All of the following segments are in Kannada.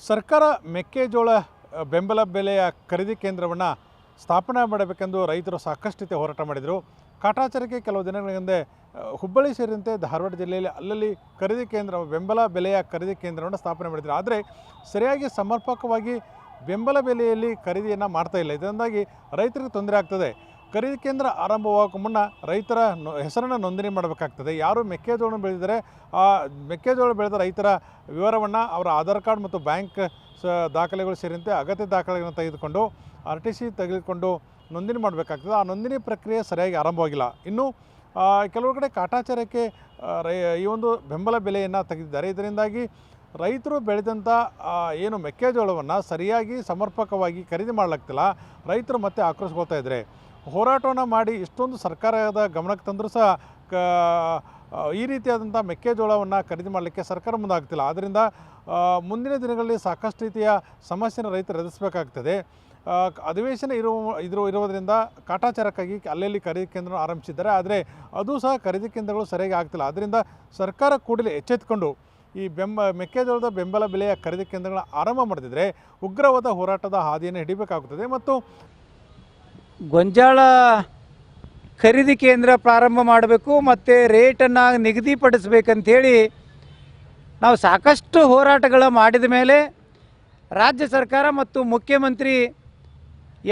ಸರ್ಕಾರ ಮೆಕ್ಕೆಜೋಳ ಬೆಂಬಲ ಬೆಲೆಯ ಖರೀದಿ ಕೇಂದ್ರವನ್ನು ಸ್ಥಾಪನೆ ಮಾಡಬೇಕೆಂದು ರೈತರು ಸಾಕಷ್ಟು ಹೋರಾಟ ಮಾಡಿದರು. ಕಾಟಾಚಾರಕ್ಕೆ ಕೆಲವು ದಿನಗಳ ಹಿಂದೆ ಹುಬ್ಬಳ್ಳಿ ಸೇರಿದಂತೆ ಧಾರವಾಡ ಜಿಲ್ಲೆಯಲ್ಲಿ ಅಲ್ಲಲ್ಲಿ ಖರೀದಿ ಕೇಂದ್ರ ಬೆಂಬಲ ಬೆಲೆಯ ಖರೀದಿ ಕೇಂದ್ರವನ್ನು ಸ್ಥಾಪನೆ ಮಾಡಿದರು. ಆದರೆ ಸರಿಯಾಗಿ ಸಮರ್ಪಕವಾಗಿ ಬೆಂಬಲ ಬೆಲೆಯಲ್ಲಿ ಖರೀದಿಯನ್ನು ಮಾಡ್ತಾ ಇಲ್ಲ. ಇದರಿಂದಾಗಿ ರೈತರಿಗೆ ತೊಂದರೆ ಆಗ್ತದೆ. ಖರೀದಿ ಕೇಂದ್ರ ಆರಂಭವಾಗೋಕ್ಕೆ ಮುನ್ನ ರೈತರ ಹೆಸರನ್ನು ನೋಂದಣಿ ಮಾಡಬೇಕಾಗ್ತದೆ. ಯಾರು ಮೆಕ್ಕೆಜೋಳ ಬೆಳೆದಿದ್ದಾರೆ ಆ ಮೆಕ್ಕೆಜೋಳ ಬೆಳೆದ ರೈತರ ವಿವರವನ್ನು ಅವರ ಆಧಾರ್ ಕಾರ್ಡ್ ಮತ್ತು ಬ್ಯಾಂಕ್ ದಾಖಲೆಗಳು ಸೇರಿದಂತೆ ಅಗತ್ಯ ದಾಖಲೆಗಳನ್ನು ತೆಗೆದುಕೊಂಡು RTC ತೆಗೆದುಕೊಂಡು ನೋಂದಣಿ ಮಾಡಬೇಕಾಗ್ತದೆ. ಆ ನೋಂದಣಿ ಪ್ರಕ್ರಿಯೆ ಸರಿಯಾಗಿ ಆರಂಭವಾಗಿಲ್ಲ. ಇನ್ನು ಕೆಲವು ಕಡೆ ಕಾಟಾಚಾರಕ್ಕೆ ಈ ಒಂದು ಬೆಂಬಲ ಬೆಲೆಯನ್ನು ತೆಗೆದಿದ್ದಾರೆ. ಇದರಿಂದಾಗಿ ರೈತರು ಬೆಳೆದಂಥ ಏನು ಮೆಕ್ಕೆಜೋಳವನ್ನು ಸರಿಯಾಗಿ ಸಮರ್ಪಕವಾಗಿ ಖರೀದಿ ಮಾಡಲಾಗ್ತಿಲ್ಲ. ರೈತರು ಮತ್ತೆ ಆಕ್ರೋಶಗೊಳ್ತಾ ಇದ್ದಾರೆ. ಹೋರಾಟವನ್ನು ಮಾಡಿ ಇಷ್ಟೊಂದು ಸರ್ಕಾರದ ಗಮನಕ್ಕೆ ತಂದರೂ ಸಹ ಈ ರೀತಿಯಾದಂಥ ಮೆಕ್ಕೆಜೋಳವನ್ನು ಖರೀದಿ ಮಾಡಲಿಕ್ಕೆ ಸರ್ಕಾರ ಮುಂದಾಗ್ತಿಲ್ಲ. ಆದ್ದರಿಂದ ಮುಂದಿನ ದಿನಗಳಲ್ಲಿ ಸಾಕಷ್ಟು ರೀತಿಯ ಸಮಸ್ಯೆಯನ್ನು ರೈತರು ಎದುರಿಸಬೇಕಾಗ್ತದೆ. ಅಧಿವೇಶನ ಇರುವುದರಿಂದ ಕಾಟಾಚಾರಕ್ಕಾಗಿ ಅಲ್ಲಲ್ಲಿ ಖರೀದಿ ಕೇಂದ್ರ ಆರಂಭಿಸಿದ್ದಾರೆ. ಆದರೆ ಅದು ಸಹ ಖರೀದಿ ಕೇಂದ್ರಗಳು ಸರಿಯಾಗಿ ಆಗ್ತಿಲ್ಲ. ಆದ್ದರಿಂದ ಸರ್ಕಾರ ಕೂಡಲೇ ಎಚ್ಚೆತ್ತುಕೊಂಡು ಈ ಮೆಕ್ಕೆಜೋಳದ ಬೆಂಬಲ ಬೆಲೆಯ ಖರೀದಿ ಕೇಂದ್ರಗಳನ್ನ ಆರಂಭ ಮಾಡದಿದ್ದರೆ ಉಗ್ರವಾದ ಹೋರಾಟದ ಹಾದಿಯನ್ನು ಹಿಡಿಬೇಕಾಗುತ್ತದೆ. ಮತ್ತು ಗೊಂಜಾಳ ಖರೀದಿ ಕೇಂದ್ರ ಪ್ರಾರಂಭ ಮಾಡಬೇಕು ಮತ್ತು ರೇಟನ್ನು ನಿಗದಿಪಡಿಸಬೇಕಂಥೇಳಿ ನಾವು ಸಾಕಷ್ಟು ಹೋರಾಟಗಳ ಮಾಡಿದ ಮೇಲೆ ರಾಜ್ಯ ಸರ್ಕಾರ ಮತ್ತು ಮುಖ್ಯಮಂತ್ರಿ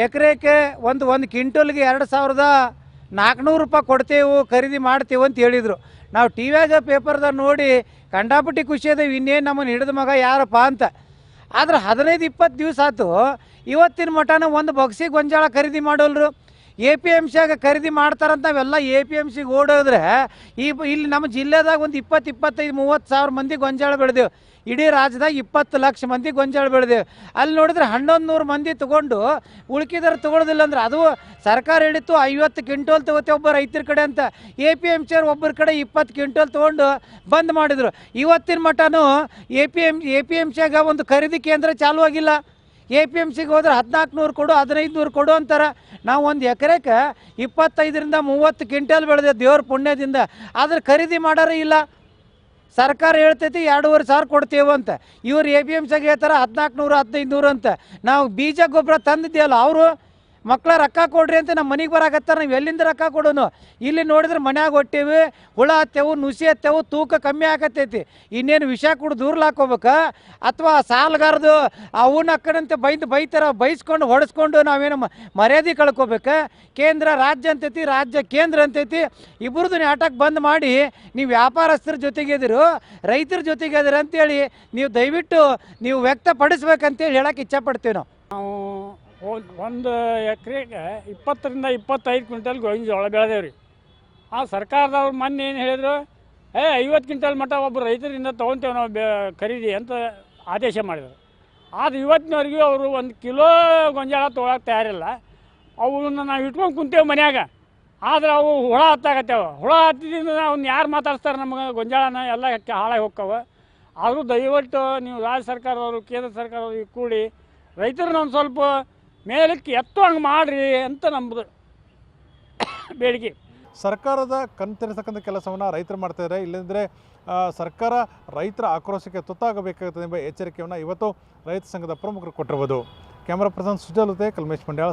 ಎಕರೆಗೆ ಒಂದು ಕ್ವಿಂಟಲ್ಗೆ 2400 ರೂಪಾಯಿ ಕೊಡ್ತೇವೆ, ಖರೀದಿ ಮಾಡ್ತೇವೆ ಅಂತ ಹೇಳಿದರು. ನಾವು ಟಿ ವ್ಯಾಗ ಪೇಪರ್ದಾಗ ನೋಡಿ ಕಂಡಾಪಟ್ಟಿ ಖುಷಿ ಅದೇವಿ, ಇನ್ನೇನು ನಮ್ಮನ್ನು ಹಿಡಿದ ಮಗ ಯಾರಪ್ಪ ಅಂತ. ಆದ್ರೆ 15-20 ದಿವಸ ಆಯ್ತು, ಇವತ್ತಿನ ಮಟನ ಒಂದು ಬೊಕ್ಸಿಗೆ ಗೊಂಜಾಳ ಖರೀದಿ ಮಾಡೋಲ್ರು. APMCಯಾಗ ಖರೀದಿ ಮಾಡ್ತಾರಂತ ನಾವೆಲ್ಲ APMCಗೆ ಓಡೋದ್ರೆ ಇಲ್ಲಿ ನಮ್ಮ ಜಿಲ್ಲೆದಾಗ ಒಂದು 20-25-30 ಸಾವಿರ ಮಂದಿ ಗೊಂಜಾಳ ಬೆಳೆದೇವು. ಇಡೀ ರಾಜ್ಯದಾಗ 20 ಲಕ್ಷ ಮಂದಿ ಗೊಂಜಾಳ ಬೆಳೆದೇವು. ಅಲ್ಲಿ ನೋಡಿದ್ರೆ 1100 ಮಂದಿ ತೊಗೊಂಡು ಉಳ್ಕಿದಾರೆ ತೊಗೊಳೋದಿಲ್ಲ ಅಂದ್ರೆ ಅದು ಸರ್ಕಾರ ಹೇಳಿತ್ತು 50 ಕ್ವಿಂಟಲ್ ತೊಗೋತೇವೆ ಒಬ್ಬ ರೈತರ ಕಡೆ ಅಂತ. APMCಯವ್ರು ಒಬ್ಬರ ಕಡೆ 20 ಕ್ವಿಂಟಲ್ ತೊಗೊಂಡು ಬಂದ್ ಮಾಡಿದರು. ಇವತ್ತಿನ ಮಟನೂ APMCಯಾಗ ಒಂದು ಖರೀದಿ ಕೇಂದ್ರ ಚಾಲೂ ಆಗಿಲ್ಲ. APMCಗೆ ಹೋದ್ರೆ 1400 ಕೊಡು 1500 ಕೊಡು ಅಂತಾರೆ. ನಾವು ಒಂದು ಎಕರೆಗೆ 25-30 ಕ್ವಿಂಟಲ್ ಬೆಳೆದೆ ದೇವ್ರ ಪುಣ್ಯದಿಂದ. ಆದ್ರೆ ಖರೀದಿ ಮಾಡೋರೇ ಇಲ್ಲ. ಸರ್ಕಾರ ಹೇಳ್ತೈತಿ 2500 ಕೊಡ್ತೇವೆ ಅಂತ. ಇವ್ರು APMCಗೆ ಹೇಳ್ತಾರೆ 1400-1500 ಅಂತ. ನಾವು ಬೀಜ ಗೊಬ್ಬರ ತಂದಿದ್ದೇವಲ್ಲ, ಅವರು ಮಕ್ಕಳ ರೊಕ್ಕ ಕೊಡ್ರಿ ಅಂತ ನಮ್ಮ ಮನೆಗೆ ಬರಾಕತ್ತಾರೆ. ನಾವು ಎಲ್ಲಿಂದ ರೊಕ್ಕ ಕೊಡೋನು? ಇಲ್ಲಿ ನೋಡಿದ್ರೆ ಮನ್ಯಾಗ ಹೊಟ್ಟೇವಿ, ಹುಳ ಹತ್ತೇವು, ನುಸಿ ಹತ್ತೇವು, ತೂಕ ಕಮ್ಮಿ ಆಗತ್ತೈತಿ. ಇನ್ನೇನು ವಿಷ ಕುಡ್ದು ದೂರ್ಲು ಹಾಕೋಬೇಕಾ? ಅಥವಾ ಸಾಲಗಾರದು ಅವನ್ನ ಅಕ್ಕನಂತೆ ಬೈತಾರ, ಬೈಸ್ಕೊಂಡು ಹೊಡೆಸ್ಕೊಂಡು ನಾವೇನು ಮರ್ಯಾದೆ ಕಳ್ಕೊಬೇಕಾ? ಕೇಂದ್ರ ರಾಜ್ಯ ಅಂತೈತಿ, ರಾಜ್ಯ ಕೇಂದ್ರ ಅಂತೈತಿ. ಇಬ್ಬರದು ಆಟಕ್ಕೆ ಬಂದ್ ಮಾಡಿ ನೀವು ವ್ಯಾಪಾರಸ್ಥರ ಜೊತೆಗಿದ್ರು, ರೈತರ ಜೊತೆಗಿದ್ರು ಅಂತೇಳಿ ನೀವು ದಯವಿಟ್ಟು ನೀವು ವ್ಯಕ್ತಪಡಿಸ್ಬೇಕಂತೇಳಿ ಹೇಳಕ್ಕೆ ಇಚ್ಛಪಡ್ತೀವಿ. ನಾವು ಒಂದು ಎಕರೆಗೆ 20-25 ಕ್ವಿಂಟಲ್ ಗೋವಿನ ಬೆಳೆದೇವ್ರಿ. ಆ ಸರ್ಕಾರದವ್ರು ಮೊನ್ನೆ ಏನು ಹೇಳಿದ್ರು, 50 ಕ್ವಿಂಟಲ್ ಮಟ್ಟ ಒಬ್ಬರು ರೈತರಿಂದ ತೊಗೊತೇವೆ ನಾವು ಖರೀದಿ ಅಂತ ಆದೇಶ ಮಾಡಿದರು. ಆದ್ರೆ ಇವತ್ತಿನವರೆಗೂ ಅವರು 1 ಕಿಲೋ ಗೊಂಜಾಳ ತೊಗೊಳಕ್ಕೆ ತಯಾರಿಲ್ಲ. ಅವನ್ನ ನಾವು ಇಟ್ಕೊಂಡು ಕುಂತೇವೆ ಮನ್ಯಾಗ. ಆದ್ರೆ ಅವು ಹುಳ ಹತ್ತಾಗತ್ತೇವೆ. ಹುಳ ಹತ್ತಿದಿಂದ ಅವ್ನು ಯಾರು ಮಾತಾಡ್ತಾರೆ? ನಮಗೆ ಗೊಂಜಾಳನ ಎಲ್ಲ ಹಾಳಾಗಿ ಹೋಗ್ತಾವೆ. ಆದರೂ ದಯವಿಟ್ಟು ನೀವು ರಾಜ್ಯ ಸರ್ಕಾರದವರು, ಕೇಂದ್ರ ಸರ್ಕಾರದವ್ರಿಗೆ ಕೂಡಿ ರೈತರನ್ನ ಒಂದು ಸ್ವಲ್ಪ ಮೇಲಕ್ಕೆ ಎತ್ತುವಂಗೆ ಮಾಡಿರಿ ಅಂತ ನಮ್ಮದು ಬೇಡಿಕೆ. ಸರ್ಕಾರದ ಕಣ್ತೆರೆಸತಕ್ಕಂಥ ಕೆಲಸವನ್ನು ರೈತರು ಮಾಡ್ತಾಯಿದ್ದಾರೆ. ಇಲ್ಲಂದರೆ ಸರ್ಕಾರ ರೈತರ ಆಕ್ರೋಶಕ್ಕೆ ತುತ್ತಾಗಬೇಕಾಗುತ್ತದೆ ಎಂಬ ಎಚ್ಚರಿಕೆಯನ್ನು ಇವತ್ತು ರೈತ ಸಂಘದ ಪ್ರಮುಖರು ಕೊಟ್ಟಿರ್ಬೋದು. ಕ್ಯಾಮರಾ ಪರ್ಸನ್ ಸುಜಲ್ ಜೊತೆ ಕಲ್ಮೇಶ್ ಮಂಡ್ಯಾಳ.